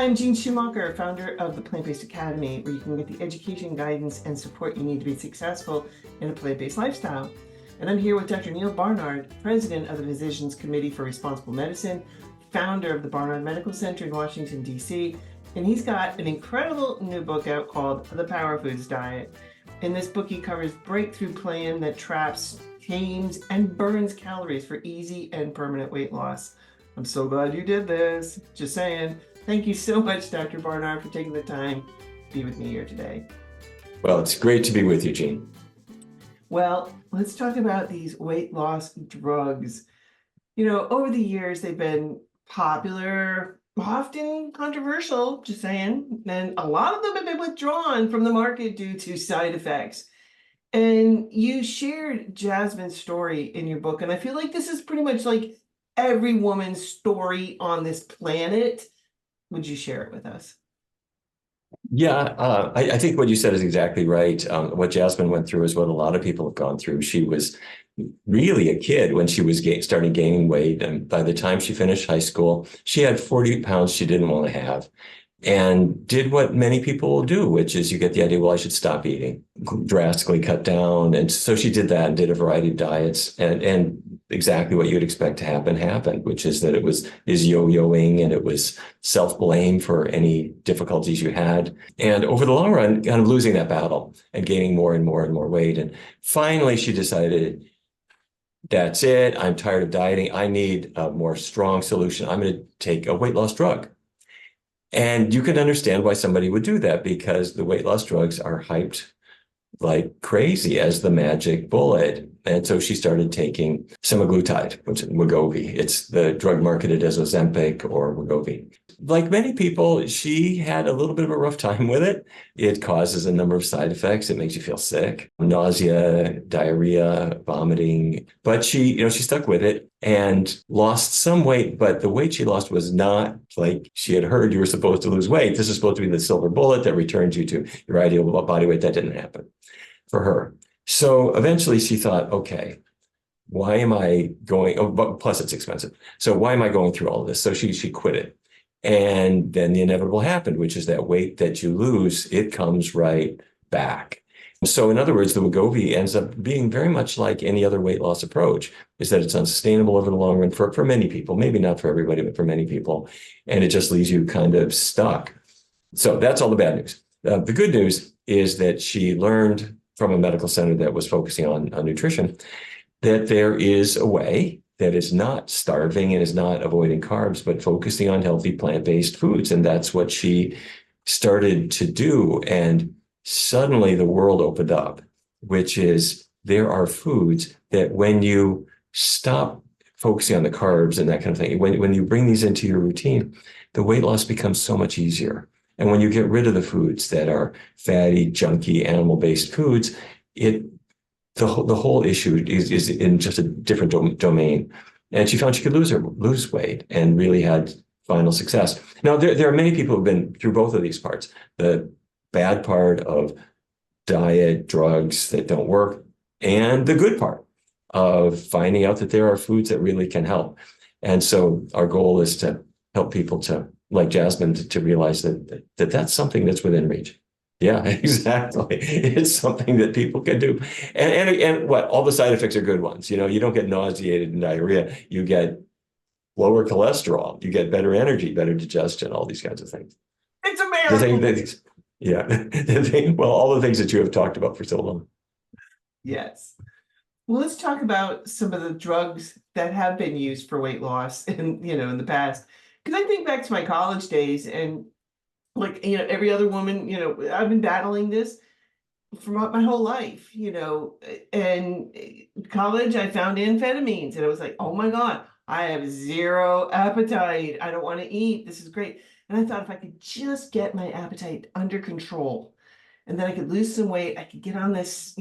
Hi, I'm Jean Schumacher, founder of the Plant-Based Academy, where you can get the education, guidance, and support you need to be successful in a plant-based lifestyle. And I'm here with Dr. Neal Barnard, president of the Physicians Committee for Responsible Medicine, founder of the Barnard Medical Center in Washington, D.C., and he's got an incredible new book out called The Power Foods Diet. In this book, he covers breakthrough plan that traps, tames, and burns calories for easy and permanent weight loss. I'm so glad you did this. Just saying. Thank you so much, Dr. Barnard, for taking the time to be with me here today. Well, it's great to be with you, Jean. Well, let's talk about these weight loss drugs. Over the years, they've been popular, often controversial, just saying, and a lot of them have been withdrawn from the market due to side effects. And you shared Jasmine's story in your book, and I feel like this is pretty much like every woman's story on this planet. Would you share it with us? Yeah, I think what you said is exactly right. What Jasmine went through is what a lot of people have gone through. She was really a kid when she was started gaining weight. And by the time she finished high school, she had 40 pounds she didn't want to have, and did what many people will do, which is you get the idea, well, I should stop eating, drastically cut down. And so she did that and did a variety of diets, and exactly what you'd expect to happen happened, which is that it was yo-yoing, and it was self-blame for any difficulties you had. And over the long run, kind of losing that battle and gaining more and more and more weight. And finally, she decided, that's it. I'm tired of dieting. I need a more strong solution. I'm going to take a weight loss drug. And you can understand why somebody would do that, because the weight loss drugs are hyped like crazy as the magic bullet. And so she started taking semaglutide, which is Wegovy. It's the drug marketed as Ozempic or Wegovy. Like many people, she had a little bit of a rough time with it. It causes a number of side effects. It makes you feel sick, nausea, diarrhea, vomiting. But she stuck with it and lost some weight. But the weight she lost was not like she had heard you were supposed to lose weight. This is supposed to be the silver bullet that returns you to your ideal body weight. That didn't happen for her. So eventually she thought, okay, why am I going? Oh, but plus it's expensive. So why am I going through all of this? So she quit it. And then the inevitable happened, which is that weight that you lose, it comes right back. So in other words, the Wegovy ends up being very much like any other weight loss approach, is that it's unsustainable over the long run for many people, maybe not for everybody, but for many people. And it just leaves you kind of stuck. So that's all the bad news. The good news is that she learned from a medical center that was focusing on nutrition that there is a way that is not starving and is not avoiding carbs, but focusing on healthy plant-based foods. And that's what she started to do. And suddenly the world opened up, which is there are foods that when you stop focusing on the carbs and that kind of thing, when you bring these into your routine, the weight loss becomes so much easier. And when you get rid of the foods that are fatty, junky, animal-based foods, the whole issue is in just a different domain. And she found she could lose weight and really had final success. Now, there are many people who've been through both of these parts. The bad part of diet, drugs that don't work, and the good part of finding out that there are foods that really can help. And so our goal is to help people to, like Jasmine, to realize that that's something that's within reach. Yeah, exactly. It's something that people can do. And what, all the side effects are good ones. You don't get nauseated and diarrhea. You get lower cholesterol. You get better energy, better digestion, all these kinds of things. It's a miracle. Well, all the things that you have talked about for so long. Yes. Well, let's talk about some of the drugs that have been used for weight loss in the past. Because I think back to my college days, and every other woman, I've been battling this for my whole life, and college, I found amphetamines, and I was like, oh my God, I have zero appetite. I don't want to eat. This is great. And I thought if I could just get my appetite under control, and then I could lose some weight, I could get on this,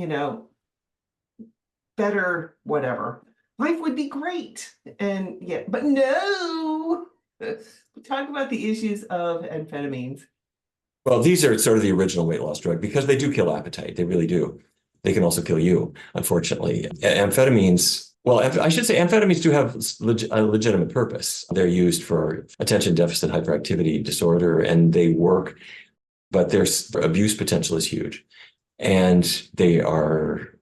better whatever, life would be great. And yeah, but no. Talk about the issues of amphetamines. Well, these are sort of the original weight loss drug because they do kill appetite. They really do. They can also kill you, unfortunately. Amphetamines Well, I should say amphetamines do have a legitimate purpose. They're used for attention deficit hyperactivity disorder, and they work, but their abuse potential is huge. And they are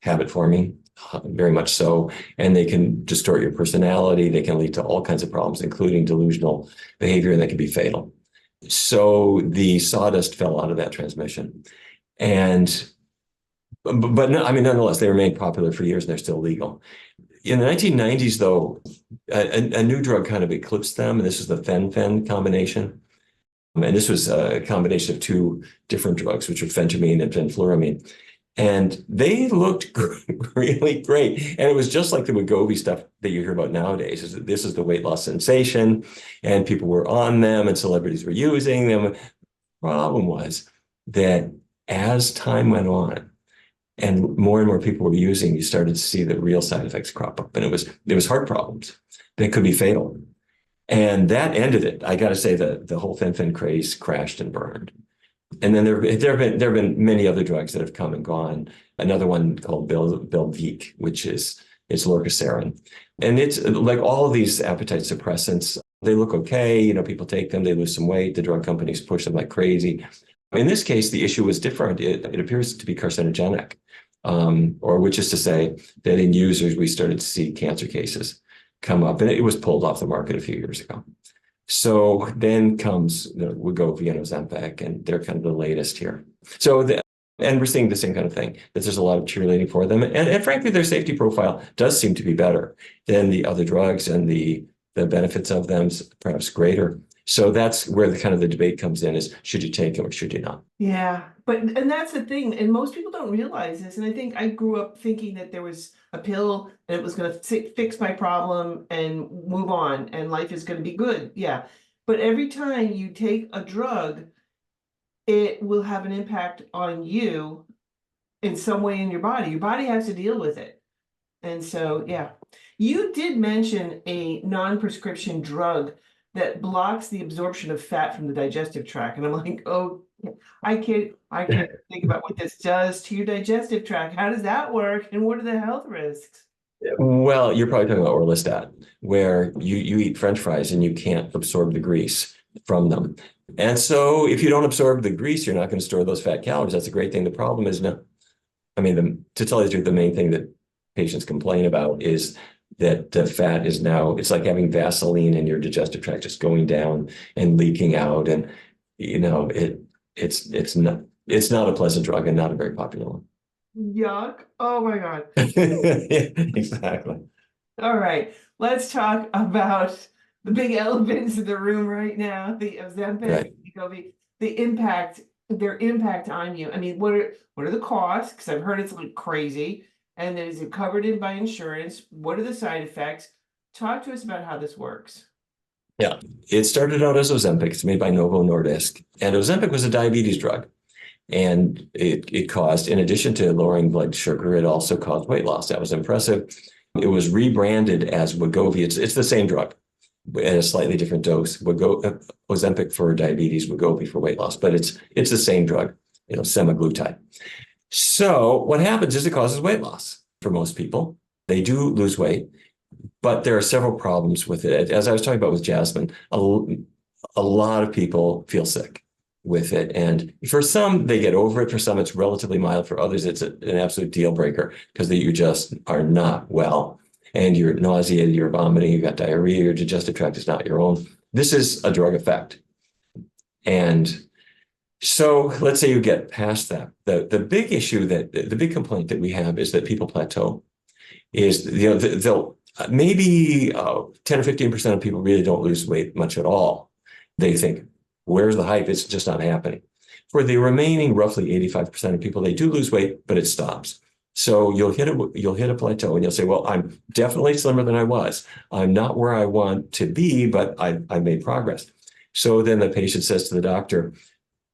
habit forming, very much so. And they can distort your personality. They can lead to all kinds of problems, including delusional behavior, and they can be fatal. So the sawdust fell out of that transmission. And but no, I mean, nonetheless, they remained popular for years and they're still legal. In the 1990s, though, a new drug kind of eclipsed them, and this is the fen-phen combination. And this was a combination of two different drugs, which were phentermine and fenfluramine. And they looked really great. And it was just like the Wegovy stuff that you hear about nowadays. This is the weight loss sensation, and people were on them, and celebrities were using them. The problem was that as time went on, and more people were using, you started to see the real side effects crop up. And it was heart problems that could be fatal. And that ended it. I got to say that the whole fen-phen craze crashed and burned. And then there have been many other drugs that have come and gone. Another one called Belviq, which is lorcaserin. And it's like all of these appetite suppressants. They look okay. You know, people take them, they lose some weight. The drug companies push them like crazy. In this case, the issue was different. It appears to be carcinogenic, or which is to say that in users, we started to see cancer cases come up, and it was pulled off the market a few years ago. So then comes Wegovy and Ozempic, and they're kind of the latest here. And we're seeing the same kind of thing, that there's a lot of cheerleading for them. And frankly, their safety profile does seem to be better than the other drugs, and the benefits of them perhaps greater. So that's where the debate comes in, is should you take them or should you not? Yeah, and that's the thing, and most people don't realize this. And I think I grew up thinking that there was a pill and it was going to fix my problem and move on, and life is going to be good. Yeah, but every time you take a drug, it will have an impact on you in some way in your body. Your body has to deal with it. And so, yeah, you did mention a non-prescription drug that blocks the absorption of fat from the digestive tract. And I'm like, oh, I can't think about what this does to your digestive tract. How does that work? And what are the health risks? Well, you're probably talking about orlistat, where you eat French fries and you can't absorb the grease from them. And so if you don't absorb the grease, you're not going to store those fat calories. That's a great thing. The problem is, to tell you the truth, the main thing that patients complain about is that the fat is now, it's like having Vaseline in your digestive tract, just going down and leaking out. And, it's not a pleasant drug, and not a very popular one. Yuck. Oh my God. Exactly. All right. Let's talk about the big elephants in the room right now, the Ozempic, Wegovy, their impact on you. I mean, what are the costs? Because I've heard it's like crazy. And then is it covered in by insurance? What are the side effects? Talk to us about how this works. Yeah, it started out as Ozempic. It's made by Novo Nordisk. And Ozempic was a diabetes drug. And it caused, in addition to lowering blood sugar, it also caused weight loss. That was impressive. It was rebranded as Wegovy. It's the same drug at a slightly different dose. Ozempic for diabetes, Wegovy for weight loss. But it's the same drug, semaglutide. So what happens is it causes weight loss for most people. They do lose weight, but there are several problems with it. As I was talking about with Jasmine, a lot of people feel sick with it. And for some, they get over it. For some, it's relatively mild. For others, it's an absolute deal breaker, because you just are not well. And you're nauseated, you're vomiting, you've got diarrhea, your digestive tract is not your own. This is a drug effect. And so let's say you get past that. The big issue, the big complaint that we have is that people plateau. Is they'll maybe 10 or 15% of people really don't lose weight much at all. They think, where's the hype? It's just not happening. For the remaining roughly 85% of people, they do lose weight, but it stops. So you'll hit a plateau, and you'll say, well, I'm definitely slimmer than I was. I'm not where I want to be, but I made progress. So then the patient says to the doctor,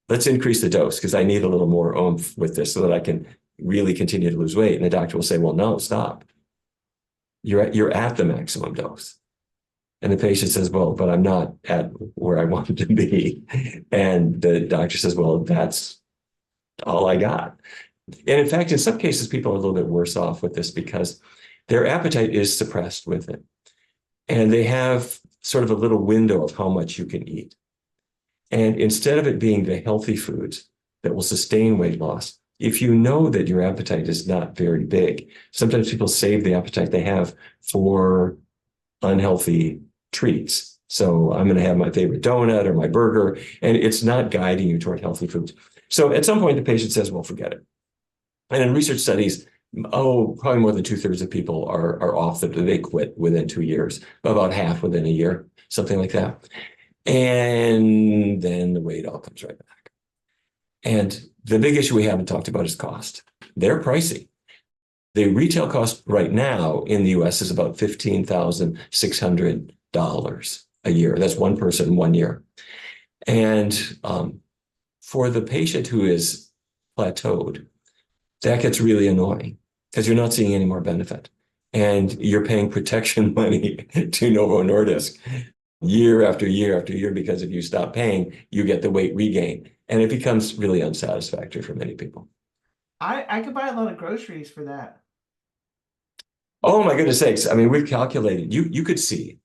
let's increase the dose, because I need a little more oomph with this so that I can really continue to lose weight. And the doctor will say, well, no, stop. You're at the maximum dose. And the patient says, well, but I'm not at where I wanted to be. And the doctor says, well, that's all I got. And in fact, in some cases, people are a little bit worse off with this, because their appetite is suppressed with it. And they have sort of a little window of how much you can eat. And instead of it being the healthy foods that will sustain weight loss, if you know that your appetite is not very big, sometimes people save the appetite they have for unhealthy treats. So I'm going to have my favorite donut or my burger, and it's not guiding you toward healthy foods. So at some point, the patient says, well, forget it. And in research studies, probably more than 2/3 of people are off that they quit within 2 years, about half within a year, something like that. And then the weight all comes right back. And the big issue we haven't talked about is cost. They're pricey. The retail cost right now in the US is about $15,600 a year. That's one person, 1 year. And for the patient who is plateaued, that gets really annoying because you're not seeing any more benefit. And you're paying protection money to Novo Nordisk year after year after year, because if you stop paying, you get the weight regain. And it becomes really unsatisfactory for many people. I could buy a lot of groceries for that. Oh my goodness sakes. I mean, we've calculated, you could see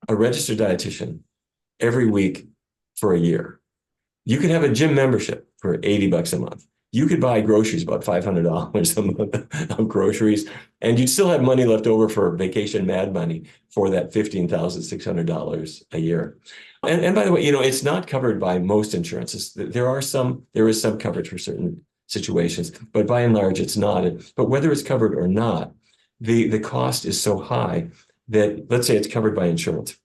a registered dietitian every week for a year. You could have a gym membership for $80 a month. You could buy groceries, about $500 a month of groceries, and you'd still have money left over for vacation mad money for that $15,600 a year. And by the way, it's not covered by most insurances. There is some coverage for certain situations, but by and large, it's not. But whether it's covered or not, the cost is so high that, let's say it's covered by insurance.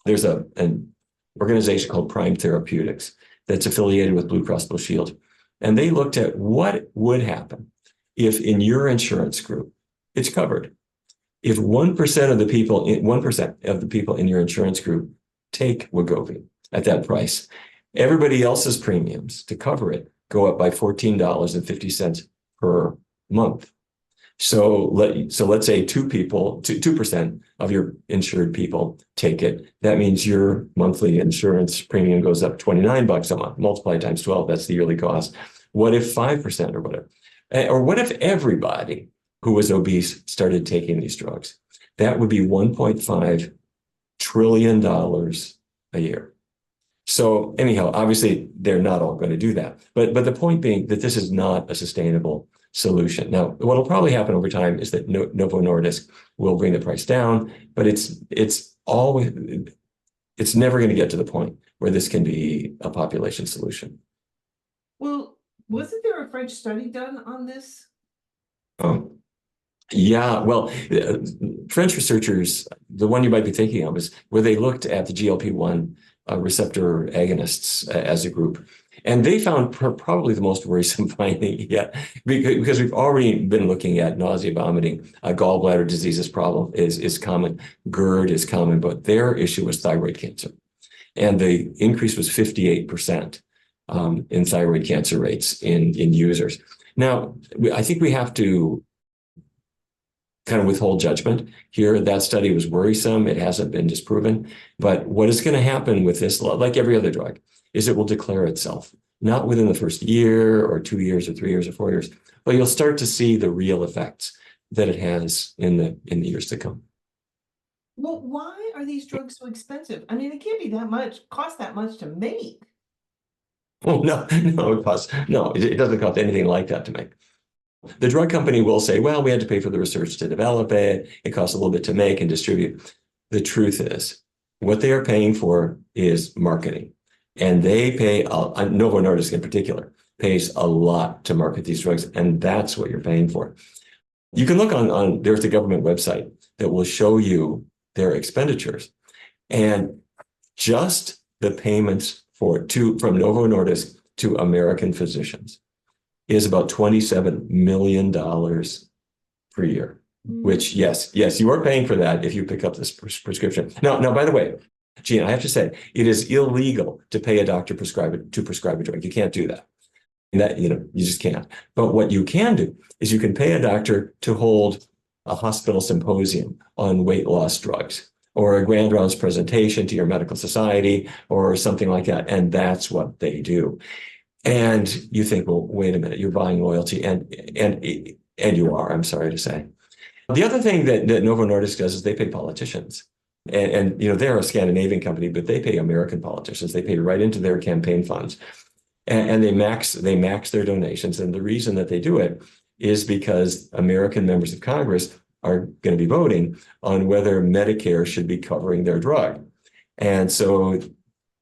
There's an organization called Prime Therapeutics that's affiliated with Blue Cross Blue Shield. And they looked at what would happen if in your insurance group, it's covered. If 1% of the people, 1% of the people in your insurance group take Wegovy at that price, everybody else's premiums to cover it go up by $14.50 per month. So let's say 2% of your insured people take it. That means your monthly insurance premium goes up $29 a month. Multiply times 12, that's the yearly cost. What if 5% or whatever? Or what if everybody who was obese started taking these drugs? That would be $1.5 trillion a year. So anyhow, obviously they're not all going to do that. But the point being that this is not a sustainable solution. Now, what will probably happen over time is that Novo Nordisk will bring the price down, but it's never going to get to the point where this can be a population solution. Well, wasn't there a French study done on this? Yeah, well, French researchers, the one you might be thinking of is where they looked at the GLP-1 receptor agonists as a group. And they found probably the most worrisome finding yet, because we've already been looking at nausea, vomiting, gallbladder disease problem is common, GERD is common, but their issue was thyroid cancer. And the increase was 58% in thyroid cancer rates in users. Now, I think we have to kind of withhold judgment here. That study was worrisome. It hasn't been disproven. But what is going to happen with this, like every other drug, is it will declare itself, not within the first year or 2 years or 3 years or 4 years, but you'll start to see the real effects that it has in the years to come. Well, why are these drugs so expensive? I mean, it can't be cost that much to make. Oh, no, it doesn't cost anything like that to make. The drug company will say, well, we had to pay for the research to develop it. It costs a little bit to make and distribute. The truth is, what they are paying for is marketing. And they pay, Novo Nordisk in particular, pays a lot to market these drugs. And that's what you're paying for. You can look on there's a government website that will show you their expenditures. And just the payments from Novo Nordisk to American physicians is about $27 million per year, which, yes, you are paying for that if you pick up this prescription. Now, by the way, Gene, I have to say, it is illegal to pay a doctor to prescribe a drug. You can't do that. And you just can't. But what you can do is you can pay a doctor to hold a hospital symposium on weight loss drugs, or a grand rounds presentation to your medical society, or something like that. And that's what they do. And you think, well, wait a minute, you're buying loyalty, and you are, I'm sorry to say. The other thing that Novo Nordisk does is they pay politicians. And they're a Scandinavian company, but they pay American politicians. They pay right into their campaign funds. And they max their donations. And the reason that they do it is because American members of Congress are going to be voting on whether Medicare should be covering their drug. And so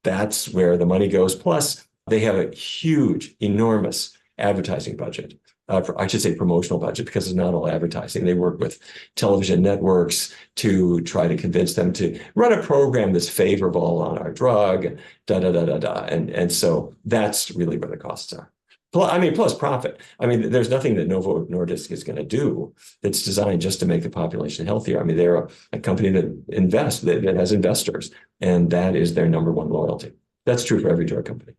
that's where the money goes. Plus, they have a huge, enormous advertising budget. I should say promotional budget, because it's not all advertising. They work with television networks to try to convince them to run a program that's favorable on our drug, And so that's really where the costs are. Plus profit. There's nothing that Novo Nordisk is going to do that's designed just to make the population healthier. They're a company that has investors, and that is their number one loyalty. That's true for every drug company.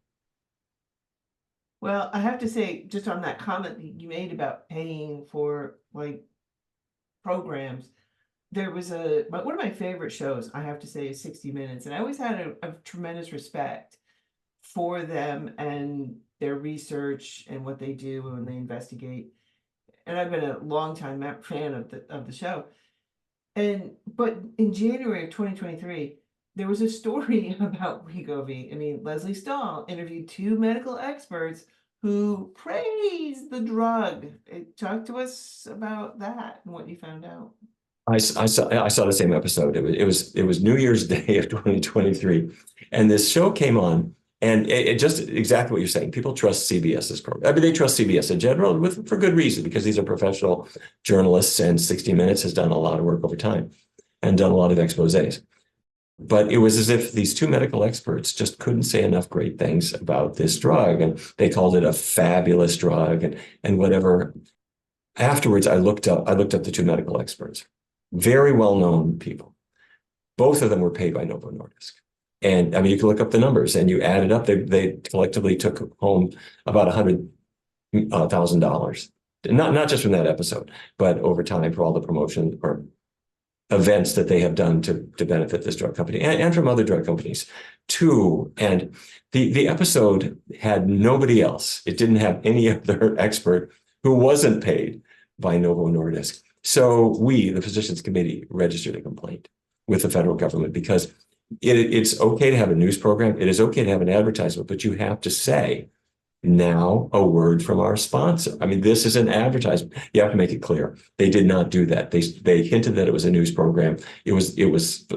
Well, I have to say, just on that comment that you made about paying for programs, there was one of my favorite shows, I have to say, is 60 Minutes. And I always had a tremendous respect for them and their research and what they do when they investigate. And I've been a longtime fan of the show. But in January of 2023, there was a story about Wegovy. Leslie Stahl interviewed 2 medical experts who praised the drug. Talk to us about that and what you found out. I saw the same episode. It was New Year's Day of 2023, and this show came on, and it just exactly what you're saying. People trust CBS's program. They trust CBS in general, for good reason, because these are professional journalists, and 60 Minutes has done a lot of work over time and done a lot of exposés. But it was as if these 2 medical experts just couldn't say enough great things about this drug, and they called it a fabulous drug and whatever. Afterwards, I looked up the 2 medical experts, very well-known people. Both of them were paid by Novo Nordisk. And you can look up the numbers, and you add it up. They collectively took home about $100,000, not just from that episode, but over time for all the promotion or events that they have done to benefit this drug company and from other drug companies too. And the episode had nobody else. It didn't have any other expert who wasn't paid by Novo Nordisk. So we, the Physicians Committee, registered a complaint with the federal government, because it's okay to have a news program. It is okay to have an advertisement, but you have to say, now a word from our sponsor. This is an advertisement. You have to make it clear. They did not do that. They hinted that it was a news program. It was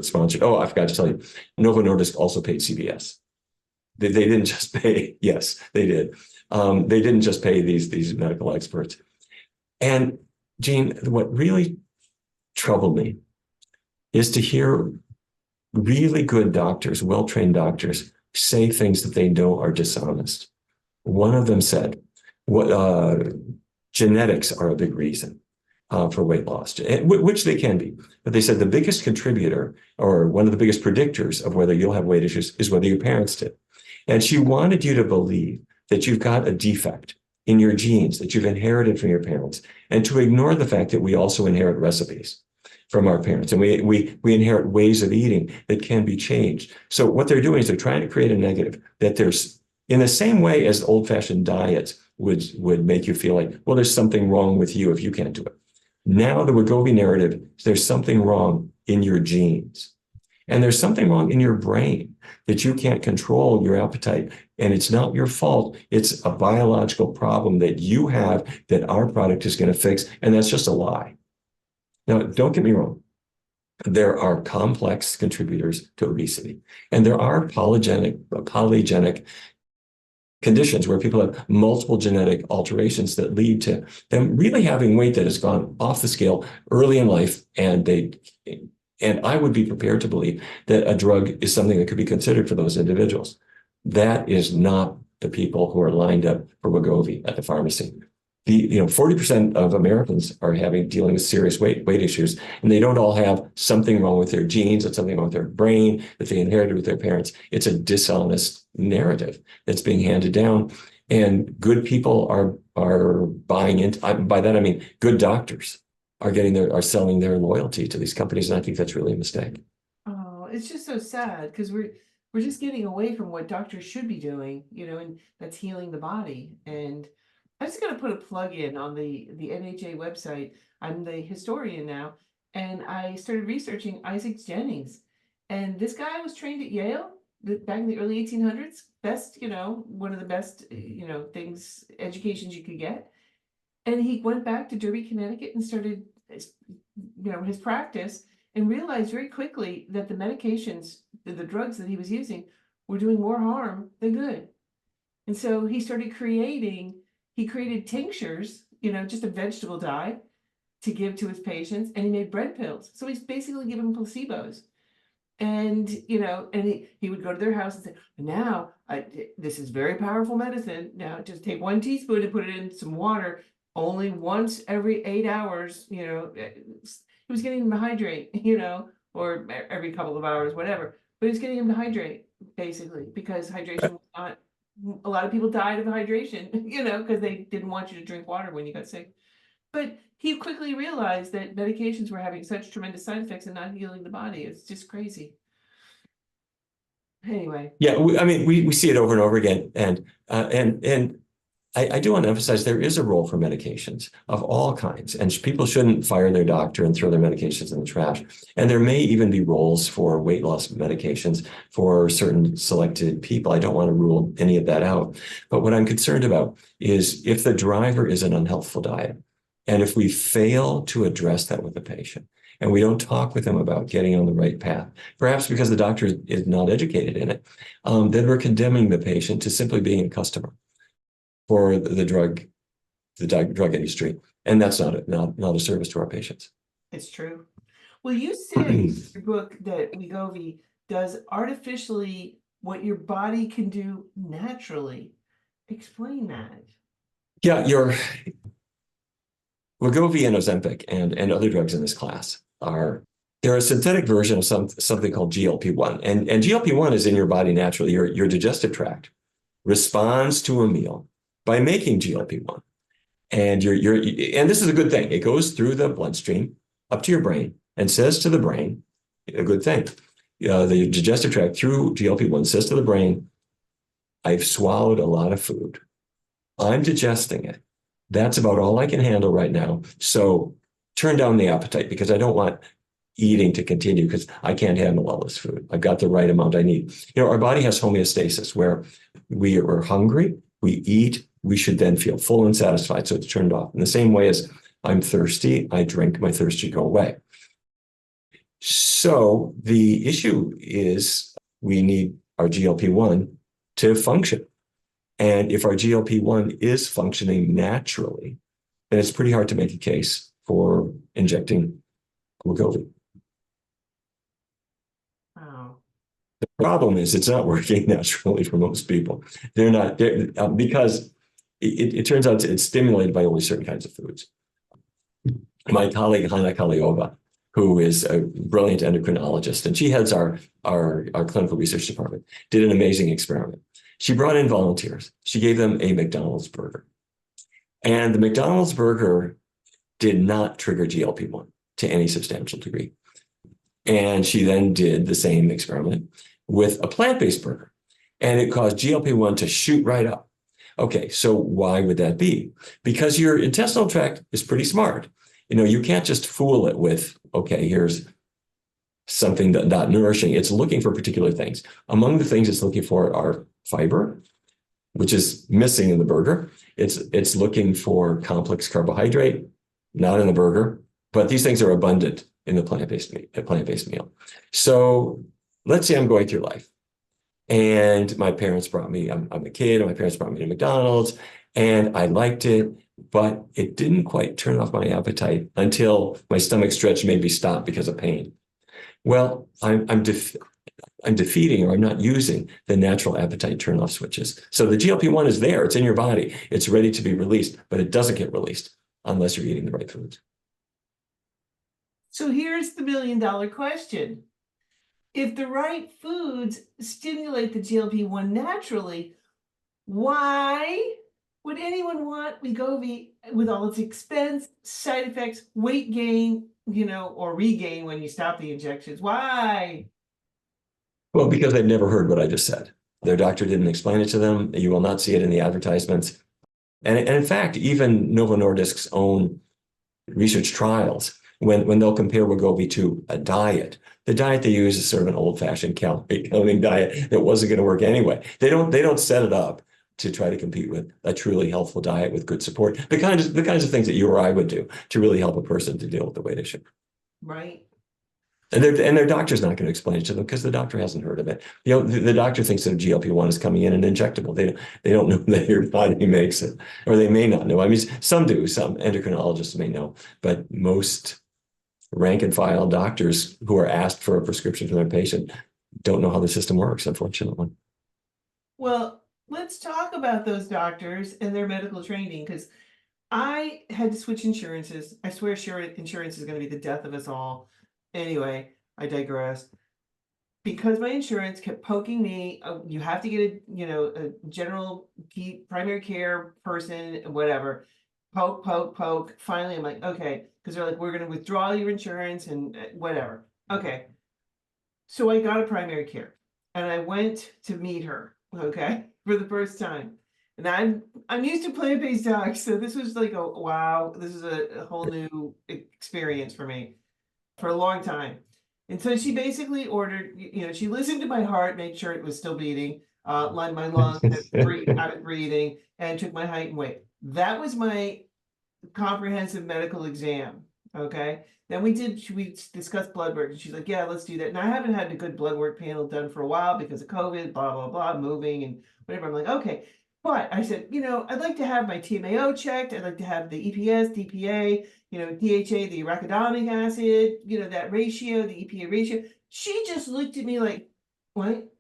sponsored. Oh, I forgot to tell you, Novo Nordisk also paid CBS. They didn't just pay. Yes, they did. They didn't just pay these medical experts. And Gene, what really troubled me is to hear really good doctors, well-trained doctors, say things that they know are dishonest. One of them said, genetics are a big reason for weight loss, which they can be. But they said the biggest contributor, or one of the biggest predictors of whether you'll have weight issues, is whether your parents did. And she wanted you to believe that you've got a defect in your genes that you've inherited from your parents, and to ignore the fact that we also inherit recipes from our parents, and we inherit ways of eating that can be changed. So what they're doing is they're trying to create a negative that there's, in the same way as old-fashioned diets would make you feel like, well, there's something wrong with you if you can't do it. Now the Wegovy narrative, there's something wrong in your genes. And there's something wrong in your brain, that you can't control your appetite. And it's not your fault. It's a biological problem that you have that our product is going to fix. And that's just a lie. Now, don't get me wrong. There are complex contributors to obesity. And there are polygenic conditions where people have multiple genetic alterations that lead to them really having weight that has gone off the scale early in life. And I would be prepared to believe that a drug is something that could be considered for those individuals. That is not the people who are lined up for Wegovy at the pharmacy. 40% of Americans are dealing with serious weight issues, and they don't all have something wrong with their genes and something wrong with their brain that they inherited with their parents. It's a dishonest narrative that's being handed down, and good people are buying into. By that I mean good doctors are selling their loyalty to these companies, and I think that's really a mistake. Oh, it's just so sad, because we're just getting away from what doctors should be doing, and that's healing the body. And I'm just going to put a plug in on the NHA website. I'm the historian now, and I started researching Isaac Jennings. And this guy was trained at Yale back in the early 1800s. Best, one of the best, things, educations you could get. And he went back to Derby, Connecticut and started, his practice, and realized very quickly that the medications, the drugs that he was using were doing more harm than good. And so he created tinctures, just a vegetable dye to give to his patients, and he made bread pills. So he's basically giving placebos. And, he would go to their house and say, now, this is very powerful medicine. Now just take 1 teaspoon and put it in some water only once every 8 hours, he was getting him to hydrate, or every couple of hours, whatever. But he was getting him to hydrate, basically, because hydration was not, a lot of people died of hydration, because they didn't want you to drink water when you got sick. But he quickly realized that medications were having such tremendous side effects and not healing the body. It's just crazy. Anyway. Yeah, we see it over and over again. And I do want to emphasize there is a role for medications of all kinds, and people shouldn't fire their doctor and throw their medications in the trash. And there may even be roles for weight loss medications for certain selected people. I don't want to rule any of that out. But what I'm concerned about is if the driver is an unhealthful diet, and if we fail to address that with the patient, and we don't talk with them about getting on the right path, perhaps because the doctor is not educated in it, then we're condemning the patient to simply being a customer for the drug industry. And that's not a service to our patients. It's true. Well, you say in your book that Wegovy does artificially what your body can do naturally. Explain that. Yeah, Wegovy and Ozempic and other drugs in this class they're a synthetic version of something called GLP-1. And GLP-1 is in your body naturally. Your digestive tract responds to a meal by making GLP-1. And and this is a good thing. It goes through the bloodstream up to your brain and says to the brain, a good thing. The digestive tract through GLP-1 says to the brain, I've swallowed a lot of food. I'm digesting it. That's about all I can handle right now. So turn down the appetite, because I don't want eating to continue because I can't handle all this food. I've got the right amount I need. Our body has homeostasis where we are hungry, we eat, we should then feel full and satisfied. So it's turned off. In the same way as I'm thirsty, I drink, my thirst should go away. So the issue is we need our GLP-1 to function. And if our GLP-1 is functioning naturally, then it's pretty hard to make a case for injecting Wegovy. Wow. The problem is it's not working naturally for most people. Because it turns out it's stimulated by only certain kinds of foods. My colleague, Hana Kaliova, who is a brilliant endocrinologist, and she heads our clinical research department, did an amazing experiment. She brought in volunteers. She gave them a McDonald's burger. And the McDonald's burger did not trigger GLP-1 to any substantial degree. And she then did the same experiment with a plant-based burger, and it caused GLP-1 to shoot right up. Okay, so why would that be? Because your intestinal tract is pretty smart. You can't just fool it with, okay, here's something that's not nourishing. It's looking for particular things. Among the things it's looking for are fiber, which is missing in the burger. It's looking for complex carbohydrate, not in the burger, but these things are abundant in the plant-based meal. So let's say I'm going through life, and my parents brought me, I'm a kid, and my parents brought me to McDonald's, and I liked it, but it didn't quite turn off my appetite until my stomach stretch made me stop because of pain. Well, I'm defeating, or I'm not using the natural appetite turn-off switches. So the GLP-1 is there, it's in your body, it's ready to be released, but it doesn't get released unless you're eating the right foods. So here's the million-dollar question. If the right foods stimulate the GLP-1 naturally, why would anyone want Wegovy with all its expense, side effects, weight gain, or regain when you stop the injections? Why? Well, because they've never heard what I just said. Their doctor didn't explain it to them. You will not see it in the advertisements. And in fact, even Novo Nordisk's own research trials, when they'll compare Wegovy to a diet, the diet they use is sort of an old-fashioned calorie counting diet that wasn't going to work anyway. They don't set it up to try to compete with a truly healthful diet with good support, the kinds of things that you or I would do to really help a person to deal with the weight issue. Right. And their doctor's not going to explain it to them because the doctor hasn't heard of it. The doctor thinks that GLP-1 is coming in an injectable. They don't know that your body makes it, or they may not know. I mean, some do. Some endocrinologists may know, but most rank and file doctors who are asked for a prescription for their patient don't know how the system works, unfortunately. Well, let's talk about those doctors and their medical training, because I had to switch insurances. I swear insurance is going to be the death of us all. Anyway, I digress. Because my insurance kept poking me, you have to get a general primary care person, whatever. Poke, poke, poke. Finally, I'm like, okay, because they're like, we're going to withdraw your insurance and whatever. Okay. So I got a primary care, and I went to meet her, okay, for the first time. And I'm used to plant-based dogs, so this was like, wow, this is a whole new experience for me for a long time. And so she basically ordered, she listened to my heart, made sure it was still beating, lined my lungs, I was breathing, and took my height and weight. That was my comprehensive medical exam. Okay. Then we discussed blood work, and she's like, yeah, let's do that. And I haven't had a good blood work panel done for a while because of COVID, blah, blah, blah, moving and whatever. I'm like, okay. But I said, I'd like to have my TMAO checked. I'd like to have the EPS, DPA, DHA, the arachidonic acid, that ratio, the EPA ratio. She just looked at me like, what?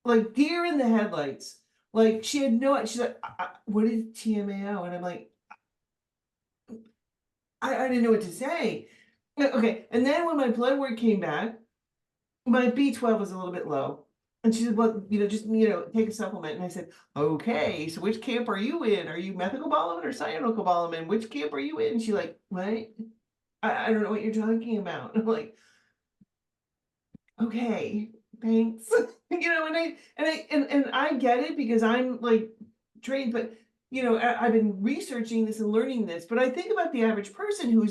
Like deer in the headlights. Like she had she's like, what is TMAO? And I'm like, I didn't know what to say. Okay. And then when my blood work came back, my B12 was a little bit low. And she said, well, just, take a supplement. And I said, okay, so which camp are you in? Are you methylcobalamin or cyanocobalamin? Which camp are you in? And she's like, what? I don't know what you're talking about. I'm like, okay, thanks. And I get it because I'm like trained, but I've been researching this and learning this, but I think about the average person who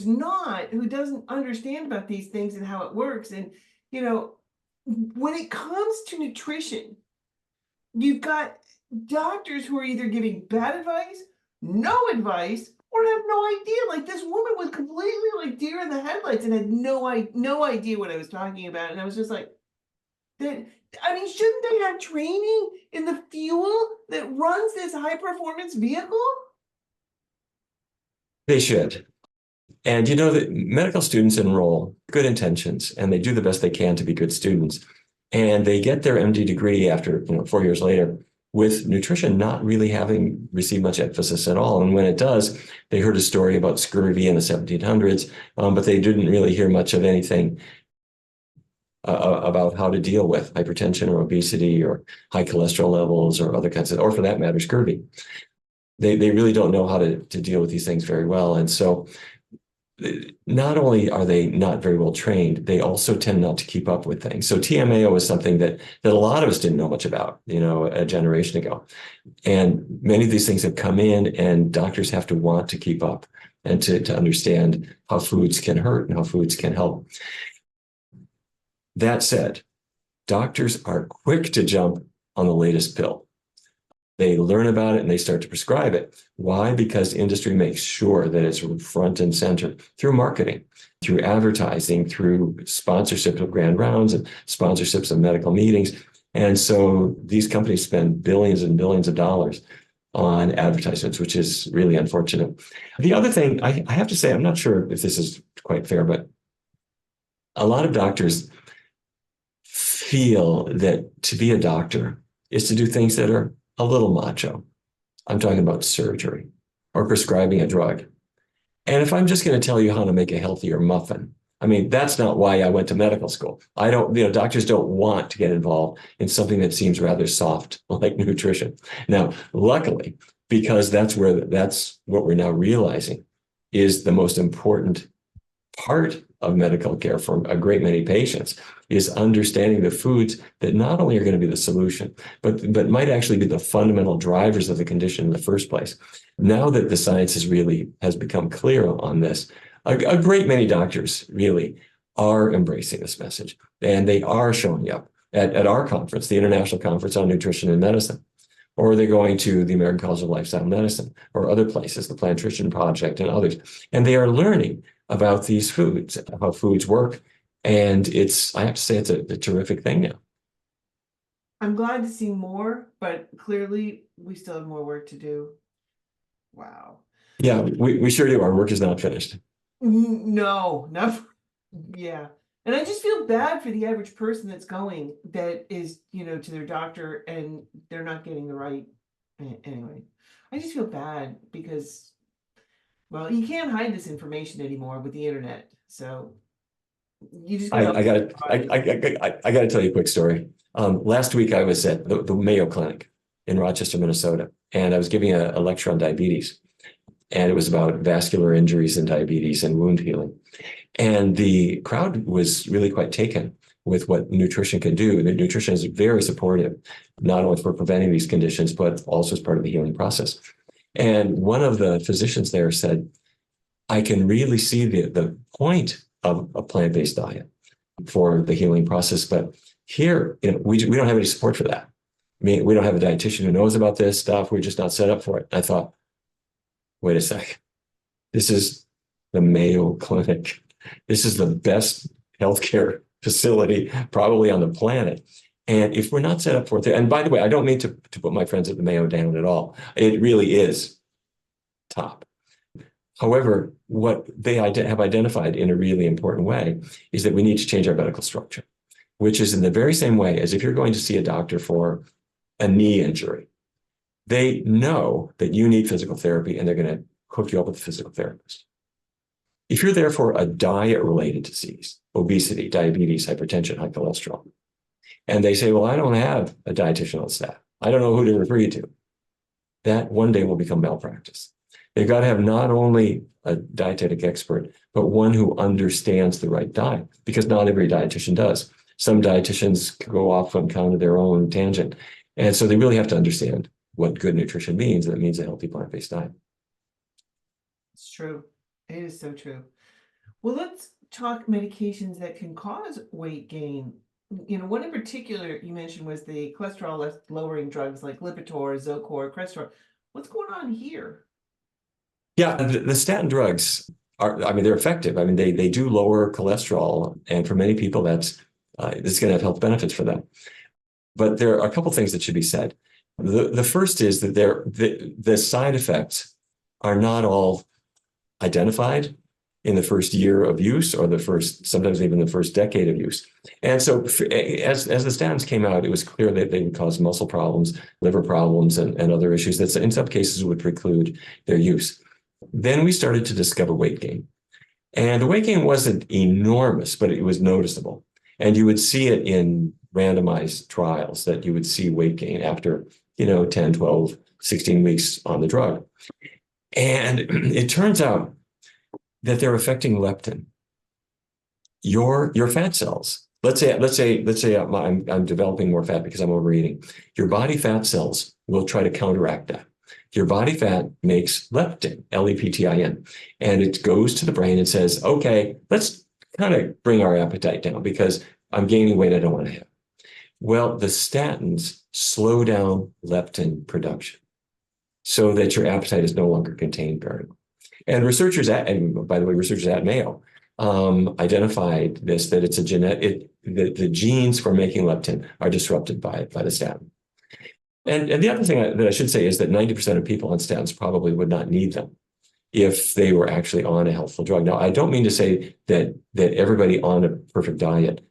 doesn't understand about these things and how it works. And, when it comes to nutrition, you've got doctors who are either giving bad advice, no advice, or have no idea. Like this woman was completely like deer in the headlights and had no idea what I was talking about. And I was just like, shouldn't they have training in the fuel that runs this high performance vehicle? They should. And that medical students enroll good intentions and they do the best they can to be good students. And they get their MD degree after 4 years later with nutrition not really having received much emphasis at all. And when it does, they heard a story about scurvy in the 1700s, but they didn't really hear much of anything about how to deal with hypertension or obesity or high cholesterol levels or other kinds of, or for that matter, scurvy. They really don't know how to deal with these things very well. And so not only are they not very well trained, they also tend not to keep up with things. So TMAO is something that a lot of us didn't know much about, a generation ago. And many of these things have come in and doctors have to want to keep up and to understand how foods can hurt and how foods can help. That said, doctors are quick to jump on the latest pill. They learn about it and they start to prescribe it. Why? Because industry makes sure that it's front and center through marketing, through advertising, through sponsorships of grand rounds and sponsorships of medical meetings. And so these companies spend billions and billions of dollars on advertisements, which is really unfortunate. The other thing I have to say, I'm not sure if this is quite fair, but a lot of doctors feel that to be a doctor is to do things that are a little macho. I'm talking about surgery or prescribing a drug. And if I'm just going to tell you how to make a healthier muffin, that's not why I went to medical school. Doctors don't want to get involved in something that seems rather soft, like nutrition. Now, luckily, because that's what we're now realizing is the most important part of medical care for a great many patients is understanding the foods that not only are going to be the solution, but might actually be the fundamental drivers of the condition in the first place. Now that the science has become clear on this, a great many doctors really are embracing this message, and they are showing up at our conference, the International Conference on Nutrition and Medicine, or they're going to the American College of Lifestyle Medicine or other places, the Plant Nutrition Project and others, and they are learning about these foods, how foods work, and I have to say, it's a terrific thing now. I'm glad to see more, but clearly we still have more work to do. Wow. Yeah, we sure do. Our work is not finished. No, not yeah. And I just feel bad for the average person that's going, that is, to their doctor and they're not getting the right. Anyway, I just feel bad because, well, you can't hide this information anymore with the internet. So you just gotta. I got to tell you a quick story. Last week I was at the Mayo Clinic in Rochester, Minnesota, and I was giving a lecture on diabetes. And it was about vascular injuries and diabetes and wound healing. And the crowd was really quite taken with what nutrition can do. The nutrition is very supportive, not only for preventing these conditions, but also as part of the healing process. And one of the physicians there said, I can really see the point of a plant-based diet for the healing process. But here, we don't have any support for that. I mean, we don't have a dietitian who knows about this stuff. We're just not set up for it. I thought, wait a sec. This is the Mayo Clinic. This is the best healthcare facility probably on the planet. And if we're not set up for it, and by the way, I don't mean to put my friends at the Mayo down at all. It really is top. However, what they have identified in a really important way is that we need to change our medical structure, which is in the very same way as if you're going to see a doctor for a knee injury. They know that you need physical therapy and they're going to hook you up with a physical therapist. If you're there for a diet-related disease, obesity, diabetes, hypertension, high cholesterol, and they say, well, I don't have a dietitian on staff, I don't know who to refer you to, that one day will become malpractice. They've got to have not only a dietetic expert, but one who understands the right diet, because not every dietitian does. Some dietitians go off on kind of their own tangent. And so they really have to understand what good nutrition means, and it means a healthy plant-based diet. It's true. It is so true. Well, let's talk medications that can cause weight gain. One in particular you mentioned was the cholesterol lowering drugs like Lipitor, Zocor, Crestor. What's going on here? Yeah, the statin drugs they're effective. I mean, they do lower cholesterol, and for many people, this is going to have health benefits for them. But there are a couple things that should be said. The first is that the side effects are not all identified in the first year of use, or sometimes even the first decade of use. And so as the statins came out, it was clear that they would cause muscle problems, liver problems, and other issues that in some cases would preclude their use. Then we started to discover weight gain. And the weight gain wasn't enormous, but it was noticeable. And you would see it in randomized trials, that you would see weight gain after 10, 12, 16 weeks on the drug. And it turns out that they're affecting leptin. Your fat cells. Let's say I'm developing more fat because I'm overeating. Your body fat cells will try to counteract that. Your body fat makes leptin, Leptin, and it goes to the brain and says, okay, let's kind of bring our appetite down because I'm gaining weight I don't want to have. Well, the statins slow down leptin production so that your appetite is no longer contained very well. And researchers at Mayo identified this, that it's the genes for making leptin are disrupted by the statin. And the other thing that I should say is that 90% of people on statins probably would not need them if they were actually on a healthful drug. Now, I don't mean to say that everybody on a perfect diet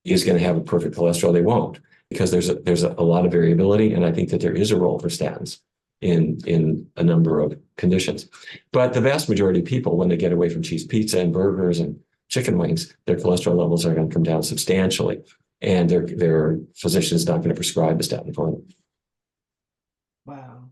is going to have a perfect cholesterol. They won't, because there's a lot of variability, and I think that there is a role for statins in a number of conditions. But the vast majority of people, when they get away from cheese pizza and burgers and chicken wings, their cholesterol levels are going to come down substantially, and their physician is not going to prescribe a statin for them. Wow.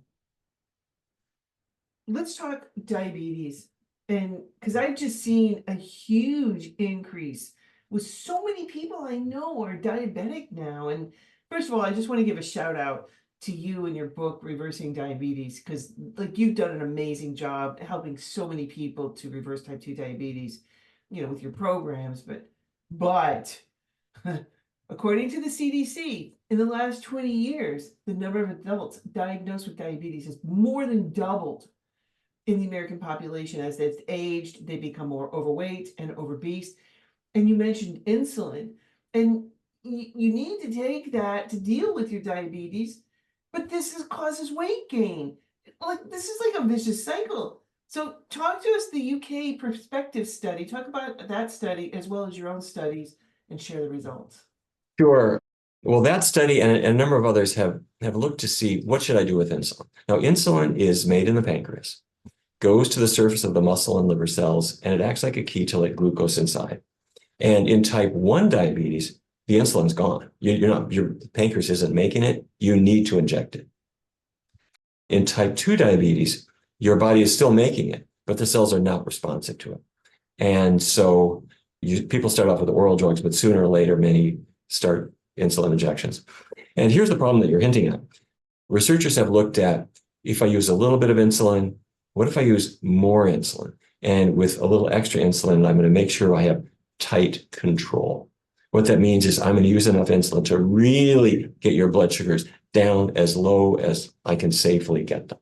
Let's talk diabetes. And because I've just seen a huge increase with so many people I know are diabetic now. And first of all, I just want to give a shout out to you and your book, Reversing Diabetes, because like you've done an amazing job helping so many people to reverse type 2 diabetes, with your programs. But according to the CDC, in the last 20 years, the number of adults diagnosed with diabetes has more than doubled in the American population. As they've aged, they become more overweight and obese. And you mentioned insulin, and you need to take that to deal with your diabetes, but causes weight gain. Like this is like a vicious cycle. So talk to us the UK perspective study. Talk about that study as well as your own studies and share the results. Sure. Well, that study and a number of others have looked to see what should I do with insulin. Now, insulin is made in the pancreas, goes to the surface of the muscle and liver cells, and it acts like a key to let glucose inside. And in type 1 diabetes, the insulin's gone. Your pancreas isn't making it. You need to inject it. In type 2 diabetes, your body is still making it, but the cells are not responsive to it. And so people start off with oral drugs, but sooner or later, many start insulin injections. And here's the problem that you're hinting at. Researchers have looked at, if I use a little bit of insulin, what if I use more insulin? And with a little extra insulin, I'm going to make sure I have tight control. What that means is I'm going to use enough insulin to really get your blood sugars down as low as I can safely get them.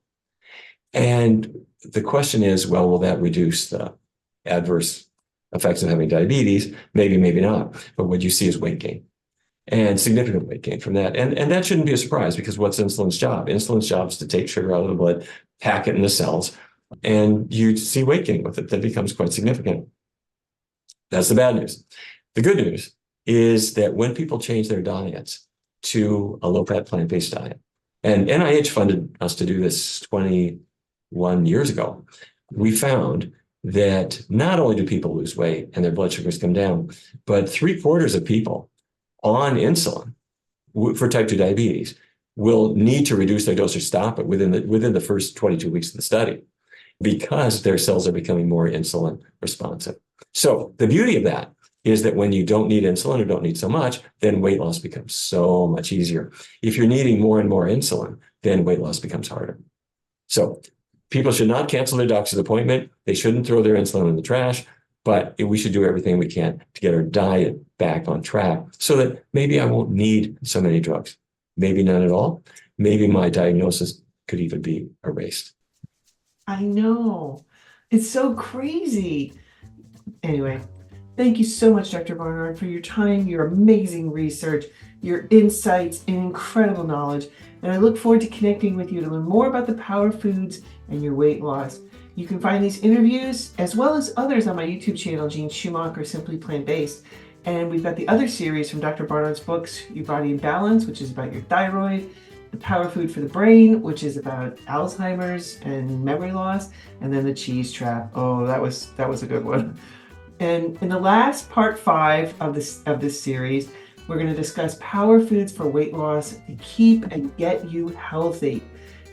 And the question is, well, will that reduce the adverse effects of having diabetes? Maybe, maybe not. But what you see is weight gain, and significant weight gain from that. And that shouldn't be a surprise, because what's insulin's job? Insulin's job is to take sugar out of the blood, pack it in the cells, and you see weight gain with it that becomes quite significant. That's the bad news. The good news is that when people change their diets to a low-fat plant-based diet, and NIH funded us to do this 21 years ago, we found that not only do people lose weight and their blood sugars come down, but 3/4 of people on insulin for type 2 diabetes will need to reduce their dose or stop it within the first 22 weeks of the study, because their cells are becoming more insulin responsive. So the beauty of that is that when you don't need insulin or don't need so much, then weight loss becomes so much easier. If you're needing more and more insulin, then weight loss becomes harder. So people should not cancel their doctor's appointment. They shouldn't throw their insulin in the trash, but we should do everything we can to get our diet back on track so that maybe I won't need so many drugs. Maybe none at all. Maybe my diagnosis could even be erased. I know. It's so crazy. Anyway, thank you so much, Dr. Barnard, for your time, your amazing research, your insights, and incredible knowledge. And I look forward to connecting with you to learn more about the power of foods and your weight loss. You can find these interviews as well as others on my YouTube channel, Jean Schumacher, Simply Plant Based. And we've got the other series from Dr. Barnard's books, Your Body in Balance, which is about your thyroid, The Power Food for the Brain, which is about Alzheimer's and memory loss, and then The Cheese Trap. Oh, that was a good one. And in the last part 5 of this series, we're going to discuss power foods for weight loss to keep and get you healthy,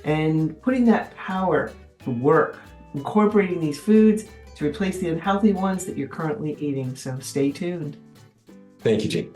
and putting that power to work, incorporating these foods to replace the unhealthy ones that you're currently eating. So stay tuned. Thank you, Jean.